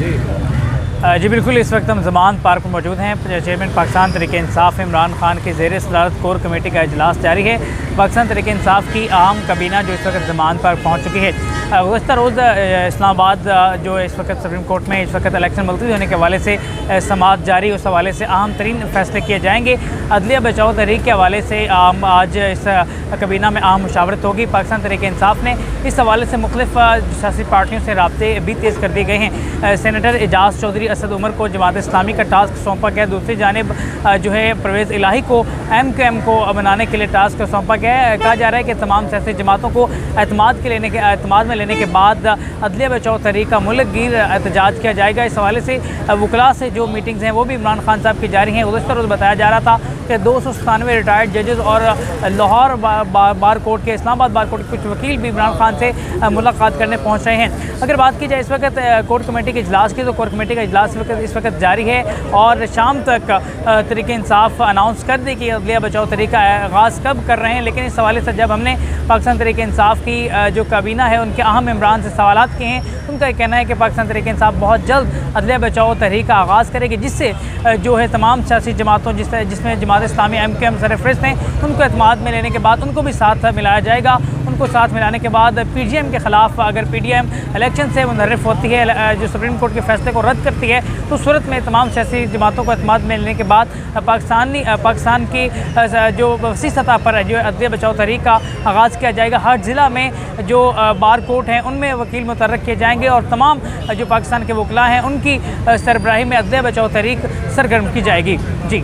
जी बिल्कुल, इस वक्त हम ज़मान पार्क में मौजूद हैं। चेयरमैन पाकिस्तान तहरीक इंसाफ इमरान खान की ज़ेर सदारत कोर कमेटी का इजलास जारी है। पाकिस्तान तहरीक इंसाफ की अहम काबीना जो इस वक्त ज़मान पार्क पहुँच चुकी है। गुज़श्ता रोज़ इस्लामाबाद जो इस वक्त सुप्रीम कोर्ट में इस वक्त इलेक्शन मुलतवी होने के हवाले से समाअत जारी, उस हवाले से अहम तरीन फैसले किए जाएंगे। अदलिया बचाओ तहरीक के हवाले से आज इस काबीना में अहम मुशावरत होगी। पाकिस्तान तहरीक इंसाफ ने इस हवाले से मुख्तलिफ सियासी पार्टियों से राब्ते भी तेज़ कर दिए गए हैं। सेनेटर एजाज चौधरी असद उमर को जमात इस्लामी का टास्क सौंपा गया। दूसरी जानिब जो है परवेज़ इलाही को MQM को बनाने के लिए टास्क सौंपा गया है। कहा जा रहा है कि तमाम सियासी जमातों को एतमाद में लेने के बाद अदलिया बचाओ तहरीक का मुल्क गिर एहतजाज किया जाएगा। इस हवाले से वकला से जो मीटिंग्स हैं वो भी इमरान खान साहब की जारी हैं। गुज़श्ता रोज़ बताया जा रहा था कि 297 रिटायर्ड जजेस और लाहौर बार कोर्ट के इस्लामाबाद बार कोर्ट के कुछ वकील भी इमरान खान से मुलाकात करने पहुँच रहे हैं। अगर बात की जाए इस वक्त कोर्ट कमेटी के इजलास की, तो कोर्ट कमेटी का इजलास इस वक्त जारी है और शाम तक तहरीक इंसाफ अनाउंस कर दी कि अदलिया बचाओ तहरीक का आगाज़ कब कर रहे हैं। लेकिन इस हवाले से जब हमने पाकिस्तान तहरीक इंसाफ की जो काबीना है उनके अहम इमरान से सवाल किए हैं, उनका कहना है कि पाकिस्तान तहरीक इंसाफ बहुत जल्द अदलिया बचाओ तहरीक का आगाज़ करेगी, जिससे जो है तमाम सियासी जमातों जिसमें जमात इस्लामी MQM सरफहरिस्त हैं उनको एतमाद में लेने के बाद उनको भी साथ मिलाया जाएगा। उनको साथ मिलाने के बाद PGM के ख़िलाफ़ अगर PDM इलेक्शन से मुनहरफ होती है, जो सुप्रीम कोर्ट के फैसले को रद्द करती है, तो सूरत में तमाम सियासी जमातों को एतमाद में लेने के बाद पाकिस्तान की जो वसी सतह पर जो अदलिया बचाओ तहरीक का आगाज़ किया जाएगा। हर ज़िला में जो बार कोर्ट हैं उनमें वकील मुतर्रक किए जाएंगे और तमाम जो पाकिस्तान के वकला हैं उनकी सरबराही में अदलिया बचाओ तहरीक सरगर्म की जाएगी। जी।